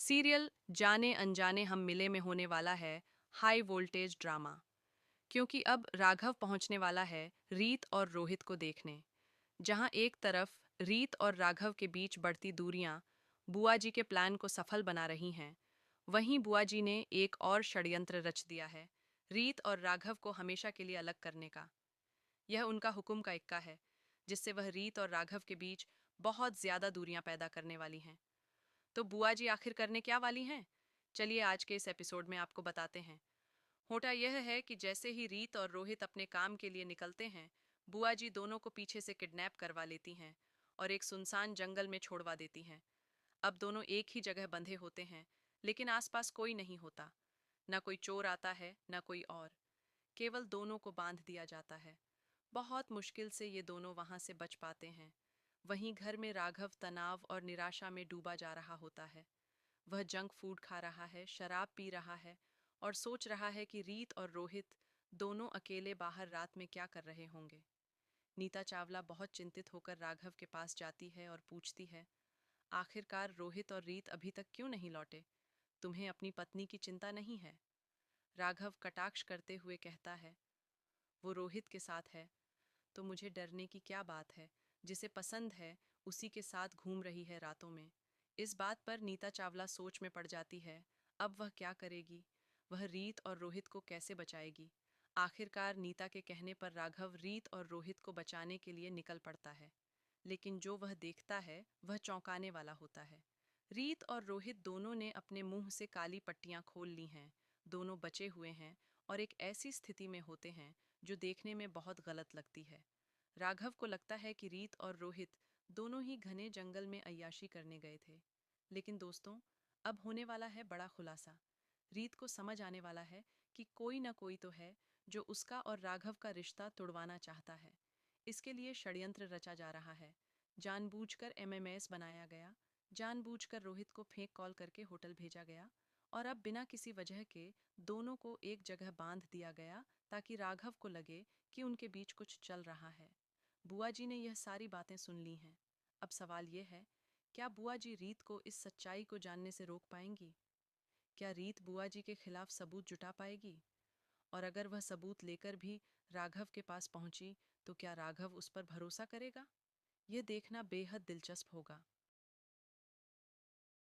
Serial जाने अनजाने हम मिले में होने वाला है हाई वोल्टेज ड्रामा। क्योंकि अब राघव पहुंचने वाला है रीत और रोहित को देखने। जहां एक तरफ रीत और राघव के बीच बढ़ती दूरियां बुआ जी के प्लान को सफल बना रही हैं, वहीं बुआ जी ने एक और षड्यंत्र रच दिया है रीत और राघव को हमेशा के लिए अलग करने का। यह उनका हुक्म का इक्का है, जिससे वह रीत और राघव के बीच बहुत ज्यादा दूरियां पैदा करने वाली हैं। तो बुआ जी आखिर करने क्या वाली हैं? चलिए आज के इस एपिसोड में आपको बताते हैं। होता यह है कि जैसे ही रीत और रोहित अपने काम के लिए निकलते हैं, बुआ जी दोनों को पीछे से किडनैप करवा लेती हैं और एक सुनसान जंगल में छोड़वा देती हैं। अब दोनों एक ही जगह बंधे होते हैं, लेकिन आसपास कोई नहीं होता। ना कोई चोर आता है, ना कोई और। केवल दोनों को बांध दिया जाता है। बहुत मुश्किल से ये दोनों वहां से बच पाते हैं। वहीं घर में राघव तनाव और निराशा में डूबा जा रहा होता है। वह जंक फूड खा रहा है, शराब पी रहा है और सोच रहा है कि रीत और रोहित दोनों अकेले बाहर रात में क्या कर रहे होंगे। नीता चावला बहुत चिंतित होकर राघव के पास जाती है और पूछती है, आखिरकार रोहित और रीत अभी तक क्यों नहीं लौटे? तुम्हें अपनी पत्नी की चिंता नहीं है? राघव कटाक्ष करते हुए कहता है, वो रोहित के साथ है तो मुझे डरने की क्या बात है? जिसे पसंद है उसी के साथ घूम रही है रातों में। इस बात पर नीता चावला सोच में पड़ जाती है। अब वह क्या करेगी? वह रीत और रोहित को कैसे बचाएगी? आखिरकार नीता के कहने पर राघव रीत और रोहित को बचाने के लिए निकल पड़ता है। लेकिन जो वह देखता है वह चौंकाने वाला होता है। रीत और रोहित दोनों ने अपने मुंह से काली पट्टियां खोल ली हैं। दोनों बचे हुए हैं और एक ऐसी स्थिति में होते हैं जो देखने में बहुत गलत लगती है। राघव को लगता है कि रीत और रोहित दोनों ही घने जंगल में अय्याशी करने गए थे। लेकिन दोस्तों, अब होने वाला है बड़ा खुलासा। रीत को समझ आने वाला है कि कोई ना कोई तो है जो उसका और राघव का रिश्ता तोड़वाना चाहता है। इसके लिए षड्यंत्र रचा जा रहा है। जानबूझकर एमएमएस बनाया गया, जानबूझकर रोहित को फेक कॉल करके होटल भेजा गया और अब बिना किसी वजह के दोनों को एक जगह बांध दिया गया ताकि राघव को लगे कि उनके बीच कुछ चल रहा है। बुआ जी ने यह सारी बातें सुन ली हैं। अब सवाल यह है, क्या बुआ जी रीत को इस सच्चाई को जानने से रोक पाएंगी? क्या रीत बुआ जी के खिलाफ सबूत जुटा पाएगी? और अगर वह सबूत लेकर भी राघव के पास पहुंची, तो क्या राघव उस पर भरोसा करेगा? यह देखना बेहद दिलचस्प होगा।